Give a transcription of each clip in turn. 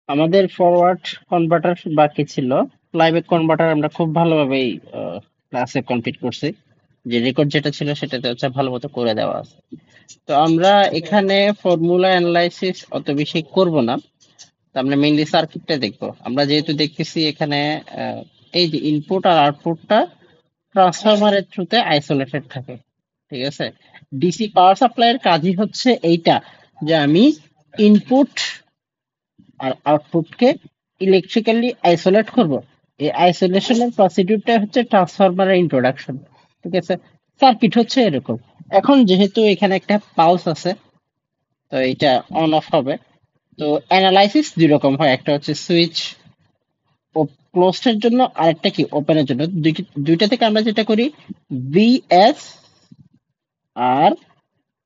আমাদের forward converter বাকি ছিল। ফ্লাইব্যাক কনভার্টার আমরা খুব ভালোভাবেই ক্লাসে কমপ্লিট করছি। যে রেকর্ড যেটা ছিল সেটাতে হচ্ছে ভালো মতো করে দেওয়া আছে। তো আমরা এখানে ফর্মুলা অ্যানালাইসিস অত বেশি করব না। তো আমরা মেইনলি সার্কিটটা দেখবো। আমরা যেহেতু দেখতেছি এখানে এই যে ইনপুট আর আউটপুটটা ট্রান্সফরমারের থ্রুতে আইসোলেটেড থাকে। ঠিক আছে, ডিসি পাওয়ার সাপ্লাইয়ের কাজই হচ্ছে এইটা, যে আমি ইনপুট আর আউটপুটকে ইলেকট্রিক্যালি আইসোলেট করব। এই আইসোলেশনের প্রসিডিউরটা হচ্ছে ট্রান্সফরমারের ইন্ট্রোডাকশন। ঠিক আছে, সার্কিট হচ্ছে এরকম। এখন যেহেতু এখানে একটা পালস আছে, তো এটা অন অফ হবে। তো অ্যানালাইসিস দুই রকম হয়, একটা হচ্ছে সুইচ ক্লোজড এর জন্য, আরেকটা কি ওপেনের জন্য। দুইটা থেকে আমরা যেটা করি, ভিএস আর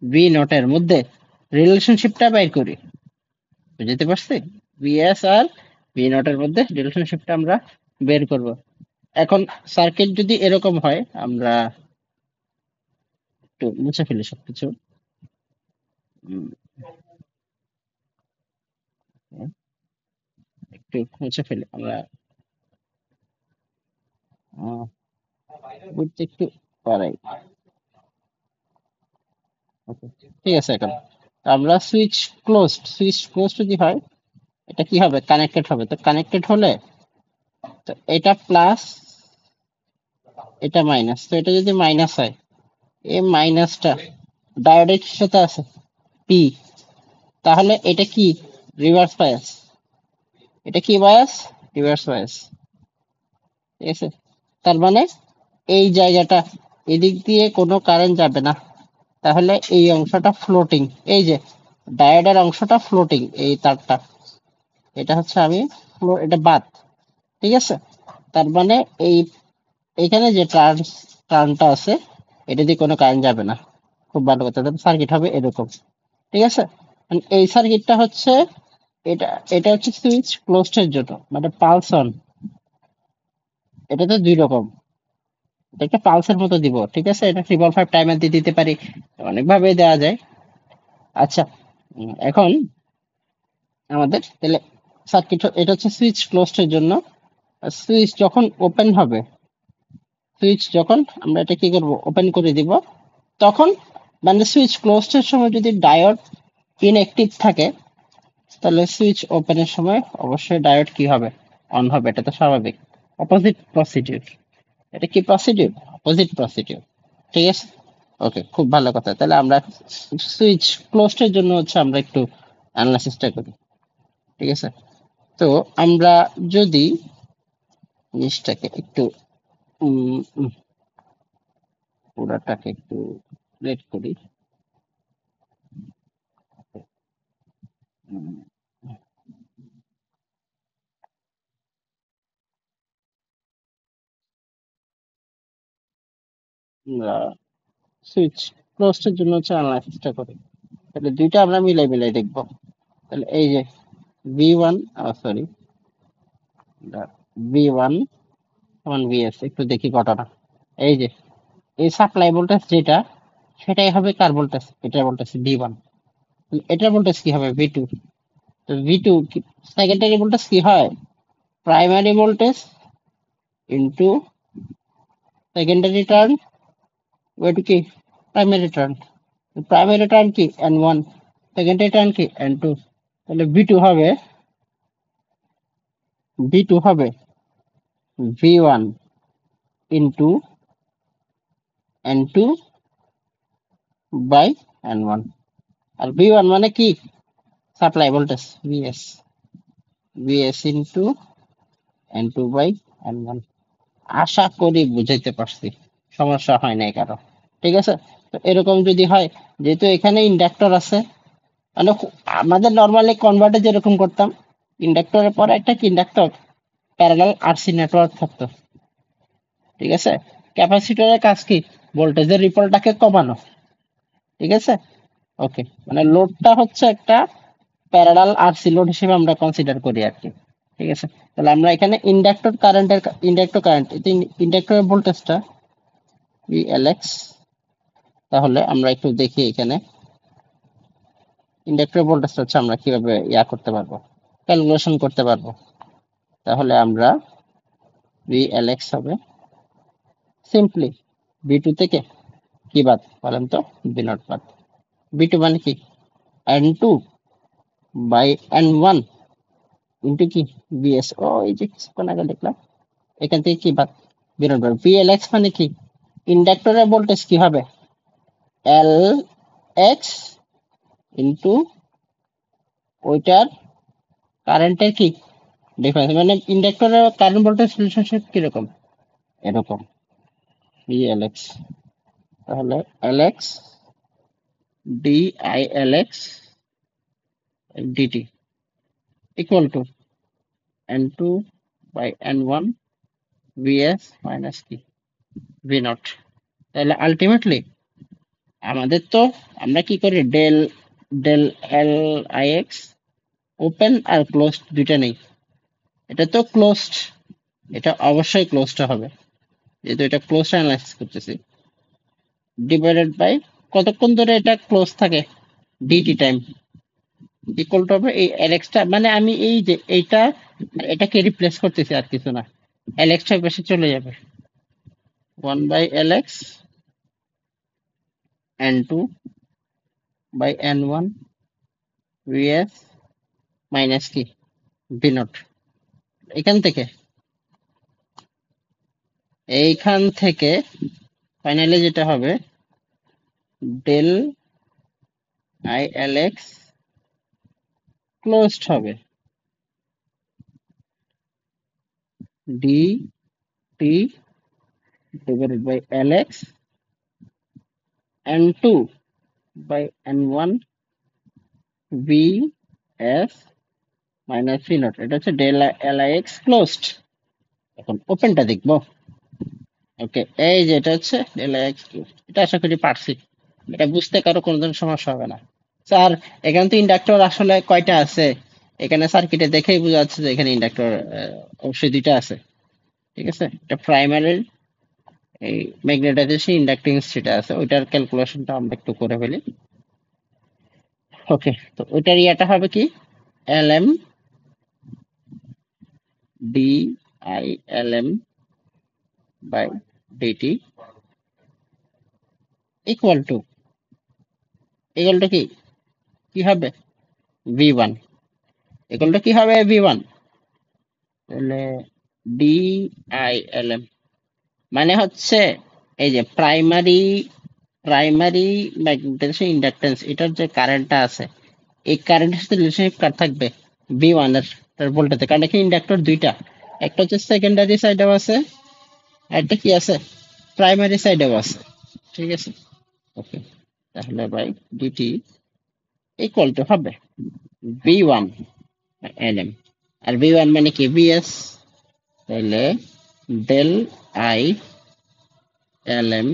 ভি নট এর মধ্যে রিলেশনশিপটা বাইর করি। বুঝতে পারছি? ভিএস আর ভি নট এর মধ্যে রিলেশনশিপটা আমরা বের করব। এখন সার্কিট যদি এরকম হয়, আমরা একটু মুছে ফেলি সবকিছু। উম, একটু মুছে ফেলি আমরা। আহ, বুঝতে একটু পারাই। ওকে, ঠিক আছে। এখন আমরা সুইচ ক্লোজ যদি হয়, এটা কি হবে? কানেক্টেড হবে। তো কানেক্টেড হলে, তো এটা প্লাস, এটা মাইনাস। তো এটা যদি মাইনাস হয়, এই মাইনাসটা ডায়োডের সাথে আছে পি, তাহলে এটা কি? Reverse bias. এটা কি বায়াস? Reverse bias. ঠিক আছে, তার মানে এই জায়গাটা, এদিক দিয়ে কোনো কারেন্ট যাবে না। তাহলে এই অংশটা ফ্লোটিং। এই যে ডায়োডের অংশটা ফ্লোটিং, এই তারটা, এটা হচ্ছে আমি এটা বাদ। ঠিক আছে, তার মানে এই এখানে যে টার্নটা আছে, এটা দিয়ে কোনো কারেন্ট যাবে না। খুব ভালো কথা। সার্কিট হবে এরকম। ঠিক আছে, মানে এই সার্কিটটা হচ্ছে, এটা এটা হচ্ছে সুইচ ক্লোজড এর জন্য, মানে পালস অন। এটা তো দুই রকম। এটা একটা পালসের মতো দিব। ঠিক আছে, এটা 3.5 টাইমার দিয়ে দিতে পারি, অনেক ভাবে দেওয়া যায়। আচ্ছা, এখন আমাদের তাহলে সার্কিট, এটা হচ্ছে সুইচ ক্লোজড এর জন্য। সুইচ যখন ওপেন হবে, সুইচ যখন আমরা এটা কি করব, ওপেন করে দিব, তখন মানে সুইচ ক্লোজড এর সময় যদি ডায়োড ইনঅ্যাক্টিভ থাকে, তাহলে সুইচ ওপেনের সময় অবশ্যই ডায়োড কি হবে? অন হবে। এটা তো স্বাভাবিক। Opposite procedure. এটা কি প্রসিডিউর? Opposite procedure. ঠিক আছে, ওকে, খুব ভালো কথা। তাহলে আমরা সুইচ ক্লোজড এর জন্য হচ্ছে আমরা একটু অ্যানালাইসিসটা করি। ঠিক আছে, তো আমরা যদি জিনিসটাকে একটু উম, উম, পুরাটাকে একটু রেড করি। আমরা সুইচ ক্লোজড এর জন্য হচ্ছে অ্যানালাইসিসটা করি। তাহলে দুইটা আমরা মিলাই মিলাই দেখবো। তাহলে এই যে V one, sorry, V one সমান ভিএস। একটু দেখি ঘটনা। এই যে এই সাপ্লাই ভোল্টেজ যেটা, সেটাই হবে কার ভোল্টেজ? এটা ভোল্টেজ ভি ওয়ান। এটার ভোল্টেজ কি হবে? V two. তো ভি টু সেকেন্ডারি ভোল্টেজ কি হয়? Primary voltage into secondary turn, ওইটা কি? Primary turn. প্রাইমারি টার্ন কি? N one. সেকেন্ডারি টার্ন কি? N two. তাহলে ভি টু হবে V one into N two by N one. আর ভি ওয়ান মানে কি? Supply voltage VS. VS into N two by N one. আশা করি বুঝাইতে পারছি, সমস্যা হয় নাই কারো। ঠিক আছে, তো এরকম যদি হয়, যেহেতু এখানে ইন্ডাক্টর আছে, মানে আমাদের নর্মালি কনভার্টার যেরকম করতাম, ইন্ডাক্টরের পরে একটা কি ইন্ডাক্টর প্যারালাল আরসি নেটওয়ার্ক থাকতো। ঠিক আছে, ক্যাপাসিটরের কাজ কি? ভোল্টেজের রিপলটাকে কমানো। ঠিক আছে, ওকে, মানে লোডটা হচ্ছে একটা প্যারালাল আরসি লোড হিসেবে আমরা কনসিডার করি আর কি। ঠিক আছে, তাহলে আমরা এখানে ইন্ডাক্টর কারেন্ট, ইন্ডাক্টরের ভোল্টেজটা VLX। তাহলে আমরা একটু দেখি এখানে ইন্ডাক্টর ভোল্টেজটা হচ্ছে আমরা কিভাবে করতে পারবো। ক্যালকুলেশন করতে পারবো। তাহলে আমরা VLX হবে সিম্পলি B2 থেকে কি বাদ বলেন তো, B0 বাদ। B2 মানে কি N2 বাই N1 ইন্টু কি BS, ও এই যে কিছুক্ষণ আগে দেখলাম, এখান থেকে কি বাদ, B0 বাদ। VLX মানে কি, ইন্ডাক্টরের ভোল্টেজ কি হবে, LX ইন্টু ওইটার কারেন্টের কি ডিফারেন্স, মানে ইন্ডাক্টরের কারেন্ট ভোল্টেজ রিলেশনশিপ কিরকম, এরকম VLX। তাহলে LX DILX dt equal to N2 by N1 VS minus কি V0। তাহলে আলটিমেটলি আমাদের তো, আমরা কি করি, del del L I X open আর ক্লোজড দুইটা নেই, এটা তো ক্লোজড, এটা অবশ্যই ক্লোজড হবে যেহেতু এটা ক্লোজড অ্যানালাইসিস করতেছি, ডিভাইডেড বাই কতক্ষণ ধরে এটা ক্লোজ থাকে, ডিটি টাইম, ইকুয়াল টু হবে এই এলএক্সটা, মানে আমি এই যে এইটা এটাকে রিপ্লেস করতেছি আর কিছু না, এলএক্সটা পাশে চলে যাবে, 1/LX N2 by N1 VS minus কি V0। এইখান থেকে ফাইনালি যেটা হবে ডেল ILX ক্লোজড হবে DT divided by LX N2 by N1 VS minus V0, এটা হচ্ছে ডেল LIX ক্লোজড। এখন ওপেনটা দেখবো। ওকে, এই যে এটা হচ্ছে ডেল IX ক্লোজড, এটা আশা করি পারছি, এটা বুঝতে কারো কোনো ধরনের সমস্যা হবে না। স্যার এখানে তো ইন্ডাক্টর আসলে কয়টা আছে, এখানে সার্কিটে দেখেই বোঝা যাচ্ছে যে এখানে ইন্ডাক্টর অবশ্যই দুইটা আছে, ঠিক আছে। এটা প্রাইমারি এই ম্যাগনেটাইজেশন ইন্ডাক্টেন্স যেটা আছে ওইটার ক্যালকুলেশনটা আমরা একটু করে ফেলি। ওকে, তো ওইটার ইয়াটা হবে কি LM DILM by DT equal to কি কি হবে V1, ইকুয়াল টু কি হবে V1, তাহলে DILM মানে হচ্ছে এই যে প্রাইমারি ম্যাগনেটাইজেশন ইন্ডাকটেন্স, এটার যে কারেন্টটা আছে এই কারেন্টের সাথে রিলেশনশিপ কার থাকবে, V1 এর, তার ভোল্টেজে, কারণ এখানে ইন্ডাক্টর দুইটা, একটা হচ্ছে সেকেন্ডারি সাইডেও আছে আর একটা কি আছে প্রাইমারি সাইডেও আছে, ঠিক আছে। ওকে, তাহলে বাই ডিটি ইকুয়াল টু হবে V1 LM, আর V1 মানে কি VS, তাহলে del I LM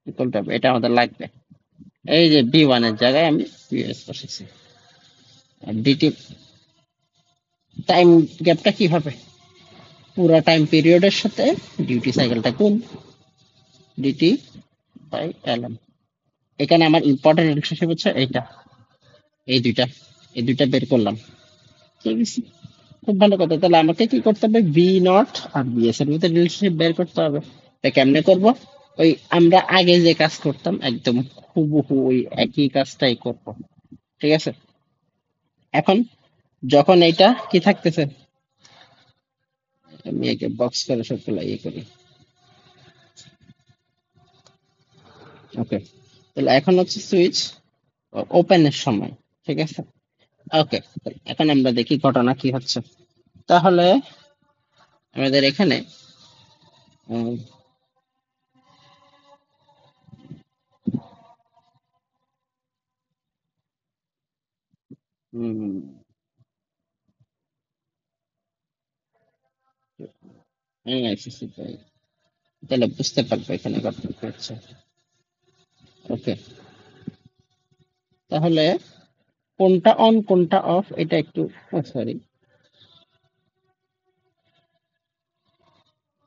equal to হবে, এটা আমাদের লাগবে, এই যে V1 এর জায়গায় আমি VS বসেছি, আর ডিটি টাইম গ্যাপটা কি হবে, পুরো টাইম পিরিয়ডের সাথে ডিউটি সাইকেলটা গুণ ডিটি বাই LM। এখানে আমার ইম্পর্টেন্ট রিলেশনশিপ হচ্ছে এইটা, এই দুইটা বের করলাম, ঠিক আছে। খুব ভালো কথা, তাহলে আমাকে কি করতে হবে, V0 আর VS এর মধ্যে রিলেশনশিপ বের করতে হবে। এটা কেমনে করব, ওই আমরা আগে যে কাজ করতাম একদম হুবহু ওই একই কাজটাই করব, ঠিক আছে। এখন যখন এইটা কি থাকতেছে, আমি একে বক্স করে সবগুলো ইয়ে করি, ওকে, তাহলে এখন হচ্ছে সুইচ ওপেনের সময়, ঠিক আছে। ওকে, এখন আমরা দেখি ঘটনা কি হচ্ছে। তাহলে আমাদের এখানে উম, উম, ICC পাই। তাহলে বুঝতে পারবো এখানে ঘটনা কি হচ্ছে। ওকে, তাহলে কোনটা অন কোনটা অফ এটা একটু, সরি,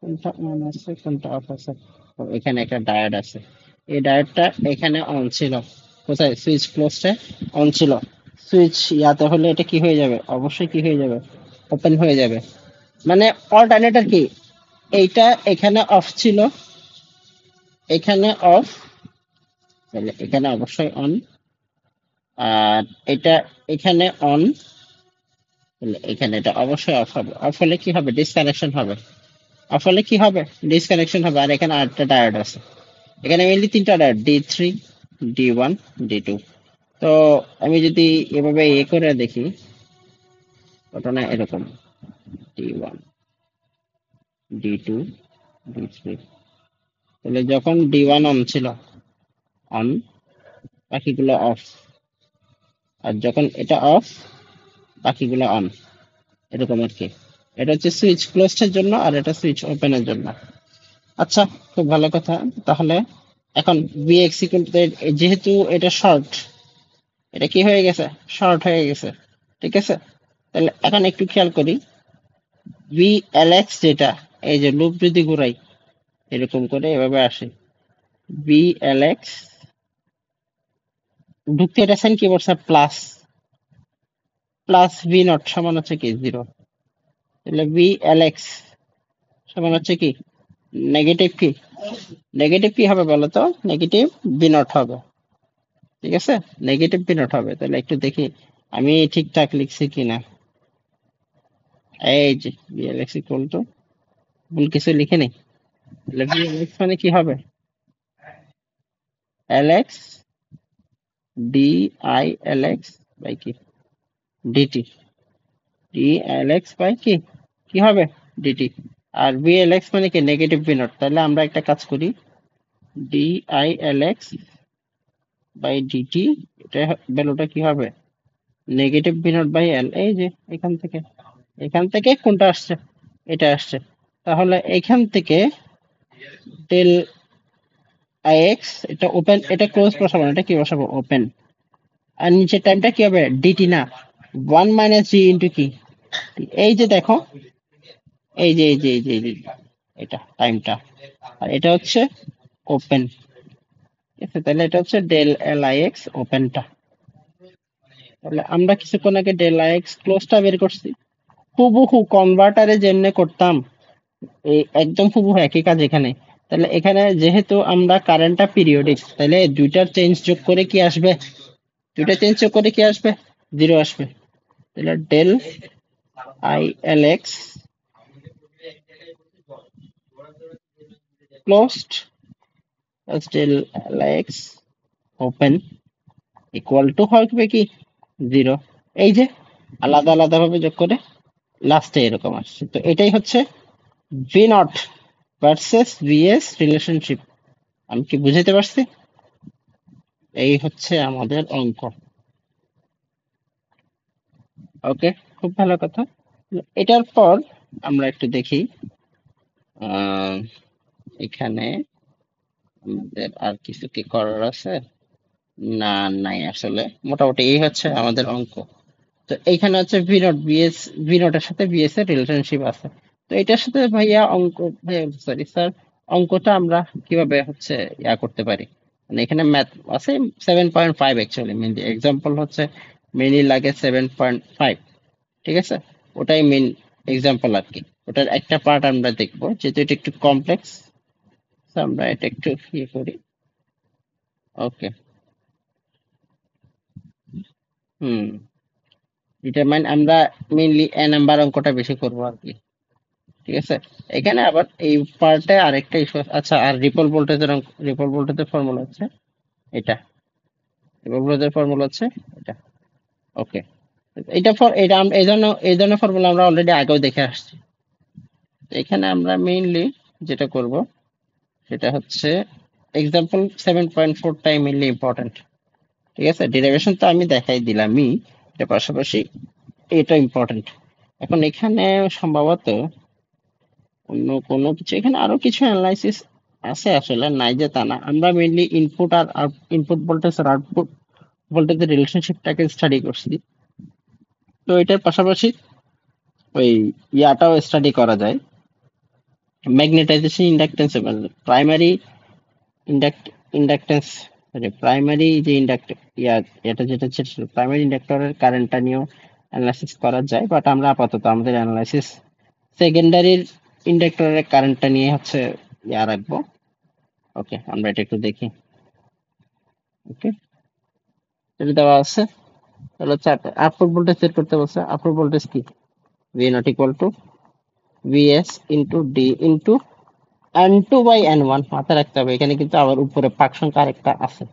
কোনটা অন আছে কোনটা অফ আছে, ও, এখানে একটা ডায়োড আছে, এই ডায়োডটা এখানে অন ছিল, কোথায় সুইচ ক্লোজে অন ছিল, সুইচ ইয়াতে হলে এটা কি হয়ে যাবে, অবশ্যই কি হয়ে যাবে, ওপেন হয়ে যাবে। মানে অল্টারনেটর কি, এইটা এখানে অফ ছিল, এখানে অফ, তাহলে এখানে অবশ্যই অন, আর এটা এখানে অন, তাহলে এখানে এটা অবশ্যই অফ হবে। অফ হলে কি হবে, ডিসকানেকশন হবে। অফ হলে কি হবে, ডিসকানেকশন হবে। আর এখানে আরেকটা ডায়োড আছে, এখানে মেনলি তিনটা ডায়োড, D3, D1, D2। তো আমি যদি এভাবে করে দেখি, ঘটনা এরকম, D1, D2, D3। তাহলে যখন D1 অন ছিল, অন, বাকিগুলো অফ। আর যখন এটা অফ, বাকিগুলো অন, এরকম আর কি। এটা হচ্ছে সুইচ ক্লোজড এর জন্য, আর এটা সুইচ ওপেনের জন্য। আচ্ছা, খুব ভালো কথা। তাহলে এখন Vx ইকুয়াল টু, যেহেতু এটা শর্ট, এটা কি হয়ে গেছে, শর্ট হয়ে গেছে, ঠিক আছে। তাহলে এখন একটু খেয়াল করি, VLX যেটা, এই যে লুপ যদি ঘুরাই এরকম করে এভাবে আসে, VLX ঢুকতে এটা সাইন কি বলছে, প্লাস, প্লাস ভি নট সমান হচ্ছে কি 0। তাহলে VLX সমান হচ্ছে কি, নেগেটিভ কি, নেগেটিভ কি হবে বলো তো, নেগেটিভ ভি নট হবে, ঠিক আছে, নেগেটিভ ভি নট হবে। তাহলে একটু দেখি আমি ঠিকঠাক লিখছি কিনা। এই যে VLX ইকুয়াল টু, ভুল কিছু লিখে নেই। তাহলে VLX মানে কি হবে, LX DILX বাই কি, DT, DILX বাই কি, কি হবে, DT। আর VLX মানে কি, নেগেটিভ ভি নট। তাহলে আমরা একটা কাজ করি, DILX বাই DT, এটা ভ্যালুটা কি হবে, negative V not by L. এই যে এখান থেকে, এখান থেকে কোনটা আসছে, এটা আসছে। তাহলে এখান থেকে ডেল আইএক্স, এটা ওপেন, এটা ক্লোজ বসাবো না, এটা কি বসাবো, ওপেন। আর নিচের টাইমটা কি হবে, ডিটি না, 1 - g ইন্টু কি, এই যে দেখো, এই যে এটা টাইমটা, আর এটা হচ্ছে ওপেন, ঠিক আছে। তাহলে এটা হচ্ছে ডেল এল আই এক্স ওপেনটা। তাহলে আমরা কিছুক্ষণ আগে ডেল আই এক্স ক্লোজটা বের করছি, হুবহু কনভার্টারে যেমনে করতাম, এই একদম হুবহু একই কাজ এখানে। তাহলে এখানে যেহেতু আমরা কারেন্টটা পিরিয়ডিক, তাহলে দুইটার চেঞ্জ যোগ করে কি আসবে, দুইটা চেঞ্জ যোগ করে কি আসবে, 0 আসবে। তাহলে del I L X closed plus del L X open equal to হবে কি, 0। এই যে আলাদা আলাদা ভাবে যোগ করে লাস্টে এরকম আসছে। তো এটাই হচ্ছে V naught versus VS relationship. আমি কি বুঝাতে পারছি, এই হচ্ছে আমাদের অঙ্ক। ওকে, খুব ভালো কথা। এটার পর আমরা একটু দেখি, আহ, এখানে আমাদের আর কিছু কি করার আছে, না, নাই আসলে। মোটামুটি এই হচ্ছে আমাদের অঙ্ক। তো এইখানে হচ্ছে ভি নট বিএস, ভি নটের সাথে বিএস এর রিলেশনশিপ আছে। তো এটার সাথে ভাইয়া অঙ্ক, সরি স্যার, অঙ্কটা আমরা কিভাবে হচ্ছে ইয়া করতে পারি, মানে এখানে ম্যাথ আছে 7.5, অ্যাকচুয়ালি মেনলি এক্সাম্পল হচ্ছে মেনলি লাগে 7.5, ঠিক আছে। ওটাই মেন এক্সাম্পল আর কি। ওটার একটা পার্ট আমরা দেখবো, যেহেতু এটা একটু কমপ্লেক্স, আমরা এটা একটু ইয়ে করি। ওকে, হুম, ডিটারমাইন আমরা মেইনলি এ নাম্বার অঙ্কটা বেশি করবো আর কি, ঠিক আছে। এখানে আবার এই পার্টে আরেকটা ইস্যু, আচ্ছা, আর রিপল ভোল্টেজের রিপল ভোল্টেজের ফর্মুলা হচ্ছে এটা, রিপল ভোল্টেজের ফর্মুলা হচ্ছে এটা। ওকে, এটা ফর এটা এই ধরনের ফর্মুলা আমরা অলরেডি আগেও দেখে আসছি। তো এখানে আমরা মেইনলি যেটা করব সেটা হচ্ছে এক্সাম্পল 7.4টাই মেইনলি ইম্পর্টেন্ট, ঠিক আছে। ডেরিভেশন তো আমি দেখাই দিলামই, এর পাশাপাশি এটা ইম্পর্টেন্ট। এখন এখানে সম্ভবত অন্য কোনো কিছু, এখানে আরো কিছু অ্যানালাইসিস আছে, আসলে নাই যে তা না। আমরা মেইনলি ইনপুট আর ইনপুট ভোল্টেজ আর আউটপুট ভোল্টেজের রিলেশনশিপটাকে স্টাডি করছি। তো এটার পাশাপাশি ওই ইয়াটাও স্টাডি করা যায়, magnetisation inductance, primary inductance primary যে ইন্ডাক্টর এটা যেটা ছিল প্রাইমারি ইন্ডাক্টরের কারেন্টটা নিয়েও অ্যানালাইসিস করা যায়, বাট আমরা আপাতত আমাদের অ্যানালাইসিস সেকেন্ডারির ইন্ডাক্টরের কারেন্টটা নিয়ে হচ্ছে রাখবো। ওকে, আমরা এটা একটু দেখি। ওকে, এটা দেওয়া আছে, তাহলে হচ্ছে আউটপুট ভোল্টেজ সেট করতে বলছে। আউটপুট ভোল্টেজ কি? V naught equal to VS into D into N2 by N1। মাথায় রাখতে হবে এখানে কিন্তু আবার উপরে পাক সংখ্যা আরেকটা আছে।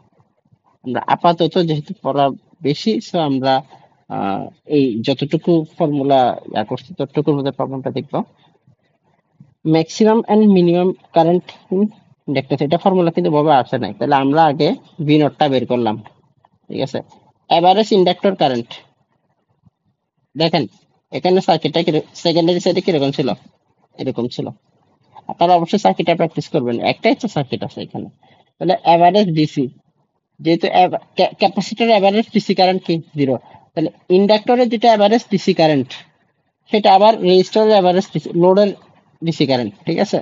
আমরা আপাতত যেহেতু পড়া বেশি, সো আমরা আহ, এই যতটুকু ফর্মুলা করছি ততটুকুর মধ্যে প্রবলেমটা দেখবো। Maximum and minimum current in inductor, এটা ফর্মুলা কিন্তু ভাবে আসে নাই, তাহলে আমরা আগে ভি নটটা বের করলাম। ঠিক আছে, এভারেজ ইন্ডাক্টর কারেন্ট দেখেন এখানে সার্কিটটা সেকেন্ডারি সাইডে কিরকম ছিল, এরকম ছিল। আপনারা অবশ্যই সার্কিটটা প্র্যাকটিস করবেন, একটাই তো সার্কিট আছে এখানে। তাহলে এভারেজ ডিসি, যেহেতু ক্যাপাসিটর এভারেজ ডিসি কারেন্ট কি 0, তাহলে ইন্ডাক্টরের যেটা এভারেজ ডিসি কারেন্ট সেটা আবার রেজিস্টরের এভারেজ লোডের ডিসি কারেন্ট। ঠিক আছে,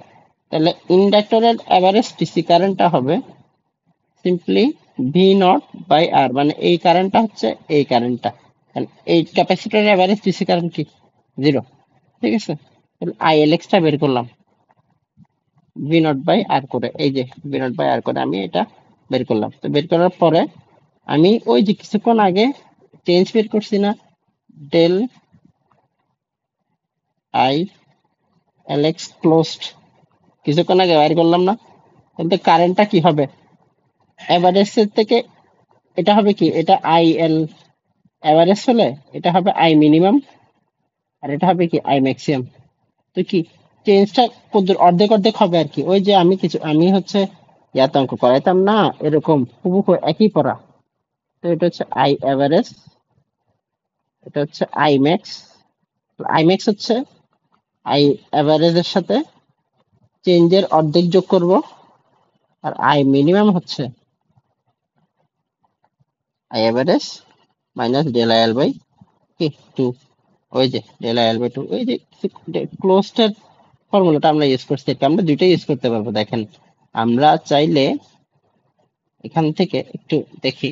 তাহলে ইন্ডাক্টরের এভারেজ ডিসি কারেন্টটা হবে সিম্পলি ভি নট বাই আর, মানে এই কারেন্টটা হচ্ছে এই কারেন্টটা। তাহলে এই ক্যাপাসিটরের এভারেজ ডিসি কারেন্ট কি 0। ঠিক আছে, তাহলে আইএলএক্স টা বের করলাম ভি নট বাই আর করে, এই যে ভি নট বাই আর করে আমি এটা বের করলাম। তো বের করার পরে আমি ওই যে কিছুক্ষণ আগে চেঞ্জ বের করছি না, del I L X closed, কিছুক্ষণ আগে বের করলাম না, কিন্তু কারেন্টটা কি হবে এভারেজের থেকে, এটা হবে কি, এটা আই এল এভারেজ হলে এটা হবে আই মিনিমাম, আর এটা হবে কি আই ম্যাক্সিমাম। তো কি চেঞ্জটা কদ্দুর অর্ধেক অর্ধেক হবে আর কি। ওই যে আমি হচ্ছে ইয়াত অঙ্ক করাইতাম না, এরকম হুবহু একই পড়া। তো এটা হচ্ছে আই এভারেজ, এটা হচ্ছে আই ম্যাক্স। আই ম্যাক্স হচ্ছে আই এভারেজের সাথে চেঞ্জের অর্ধেক যোগ করব, আর আই মিনিমাম হচ্ছে I average minus del I L by কি 2। ওই যে ডেল আই এল বাই 2, ওই যে ক্লোজড এর ফর্মুলাটা আমরা ইউজ করছি, আমরা দুইটাই ইউজ করতে পারবো। দেখেন আমরা চাইলে এখান থেকে একটু দেখি,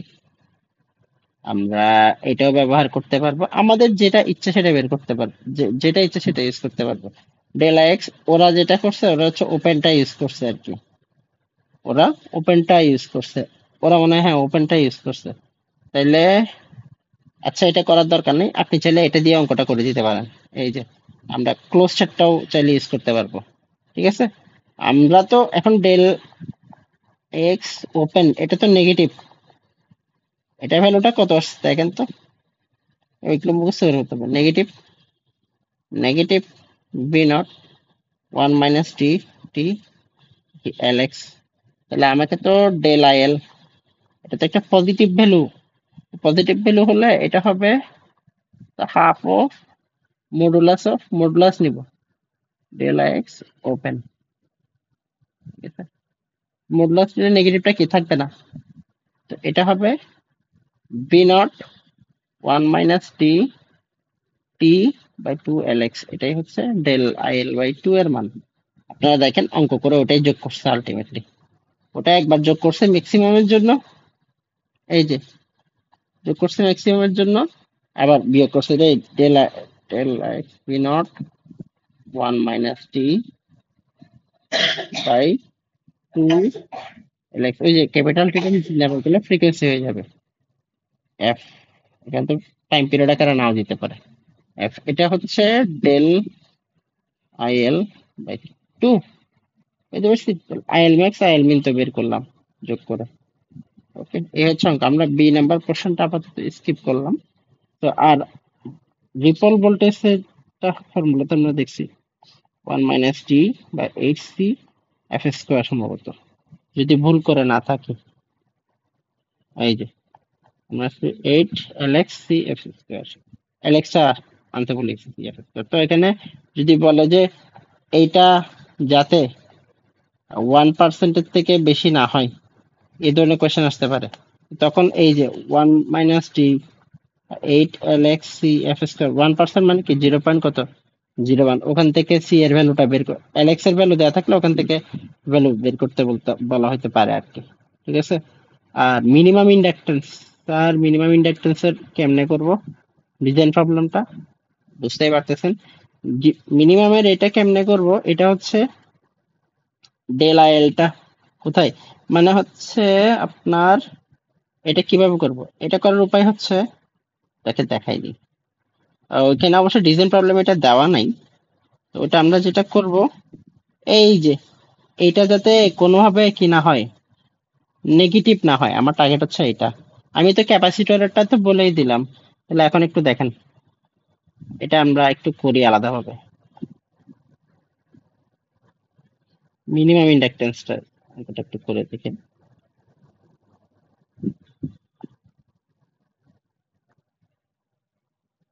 আমরা এটাও ব্যবহার করতে পারবো, আমাদের যেটা ইচ্ছা সেটা বের করতে পারবো, যেটা ইচ্ছা সেটা ইউজ করতে পারবো। ডেল এক্স ওরা যেটা করছে, ওরা হচ্ছে ওপেনটা ইউজ করছে আর কি, ওরা ওপেনটা ইউজ করছে, ওরা মনে হয় হ্যাঁ ওপেনটা ইউজ করছে। তাইলে আচ্ছা, এটা করার দরকার নেই, আপনি চাইলে এটা দিয়ে অঙ্কটা করে দিতে পারেন। এই যে আমরা ক্লোজ সেটটাও চাইলে ইউজ করতে পারবো। ঠিক আছে, আমরা তো এখন ডেল এক্স ওপেন, এটা তো নেগেটিভ, এটা ভ্যালুটা কত আসছে দেখেন তো, ওইগুলো মুখস্থ করে হতে হবে। Negative negative B naught 1 - T T L X, তাহলে আমাকে তো ডেল আই এল, এটা তো একটা পজিটিভ ভ্যালু, পজিটিভ ভ্যালু হলে এটা হবে হাফ অফ মডুলাস নিব ডেল আই এক্স ওপেন। ঠিক আছে, মডুলাস নিলে নেগেটিভটা কি থাকবে না, তো এটা হবে B naught 1 - T by 2 L X, এটাই হচ্ছে ডেল আই এল বাই 2 এর মান। আপনারা দেখেন অঙ্ক করে ওটাই যোগ করছে আলটিমেটলি, ওটা একবার যোগ করছে ম্যাক্সিমামের জন্য, এই যে যোগ করছে ম্যাক্সিমামের জন্য, আবার বিয়োগ করছে del X B naught 1 - T by 2 L X, ওই যে ক্যাপিটাল টিকে লেভেল করলে ফ্রিকোয়েন্সি হয়ে যাবে এফ, এখানে তো টাইম পিরিয়ড আকারে নাও দিতে পারে এফ, এটা হচ্ছে ডেল আই এল বাই 2। এই যে I L max I L min তো বের করলাম যোগ করে। ওকে, এই হচ্ছে অঙ্ক, আমরা বি নাম্বার পোর্শনটা আপাতত স্কিপ করলাম। তো আর রিপল ভোল্টেজের ফর্মুলা তো আমরা দেখছি 1 - টি বা এইচ সি এফ স্কোয়ার সম্ভবত, যদি ভুল করে না থাকি। এই যে আমরা 8 LX C F square, Alexa আনতে বলি CF স্কোয়ার। তো এখানে যদি বলে যে এইটা যাতে 1% থেকে বেশি না হয়, এই ধরনের কোয়েশ্চেন আসতে পারে, তখন এই যে 1 - টি 8 LX C F স্কোয়ার, 1% মানে কি 0 কত 0.1, ওখান থেকে সি এর ভ্যালুটা বের কর, এলএক্স এর ভ্যালু দেওয়া থাকলে ওখান থেকে ভ্যালু বের করতে বলা হতে পারে আর কি। ঠিক আছে, আর মিনিমাম ইন্ডাকটেন্সের কেমনে করব ডিজাইন প্রবলেমটা বুঝতেই পারতেছেন। মিনিমামের এটা কেমনে করব, এটা হচ্ছে ডেল আইএলটা কোথায়, মানে হচ্ছে আপনার এটা কিভাবে করব, এটা করার উপায় হচ্ছে তাকে দেখাই দিই। ওইখানে অবশ্য ডিজাইন প্রবলেম এটা দেওয়া নাই। তো ওটা আমরা যেটা করব, এই যে এইটা যাতে কোনোভাবে কি না হয়, নেগেটিভ না হয়, আমার টার্গেট হচ্ছে এটা। আমি তো ক্যাপাসিটরটা তো বলেই দিলাম। তাহলে এখন একটু দেখেন, এটা আমরা একটু করি আলাদাভাবে। মিনিমাম ইন্ডাকটেন্সটা এটা একটু করে দেখেন।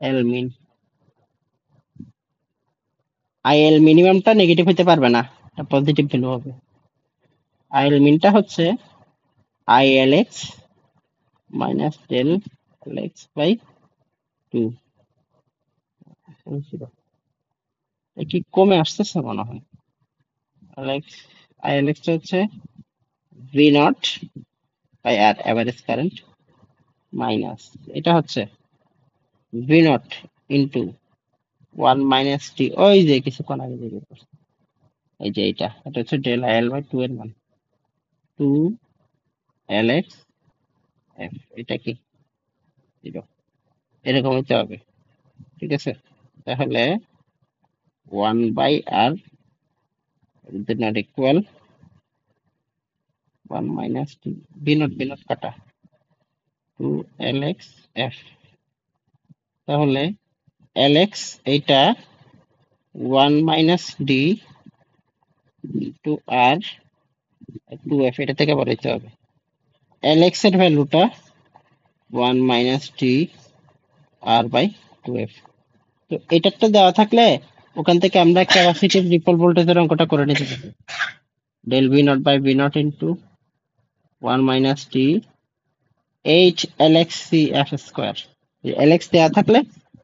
এল মিন আইএল মিনিমামটা নেগেটিভ হতে পারবে না, পজিটিভ ভ্যালু হবে। আইএল মিনটা হচ্ছে ILX minus del LX by 2। কি কমে আসতেছে মনে হয়। এলএক্স আইএলএক্সটা হচ্ছে V not by R average current minus, এটা হচ্ছে ভি নট ইন্টু 1 - t, ওই যে কিছুক্ষণ আগে যে বের করছি, এই যে এটা হচ্ছে ডেল আইএল বাই 2 এর মান 2 এলএক্স এফ, এটা কি 0, এরকম হতে হবে। ঠিক আছে, তাহলে 1/r naught equal 1 - t, B naught কাটা 2 lx f। তাহলে lx এইটা 1 - d টু আর 2f, এটা থেকে বলাইতে হবে। lx এর ভ্যালুটা 1 - t r/2f। তো এটারটা দেওয়া থাকলে ওখান থেকে আমরা ক্যাপাসিটিভ রিপল ভোল্টেজের অঙ্কটা করে নিতে পারি। Del V not by V not into 1 - t H L X C F square. LX দেওয়া থাকলে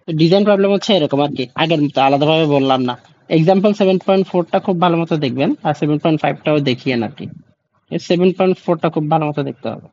ডিজাইন প্রবলেম হচ্ছে এরকম আর কি, আগের মতো আলাদাভাবে বললাম না। এক্সাম্পল 7.4টা খুব ভালো মতো দেখবেন, আর 7.5টাও দেখিয়েন আর কি। 7.4টা খুব ভালো মতো দেখতে হবে।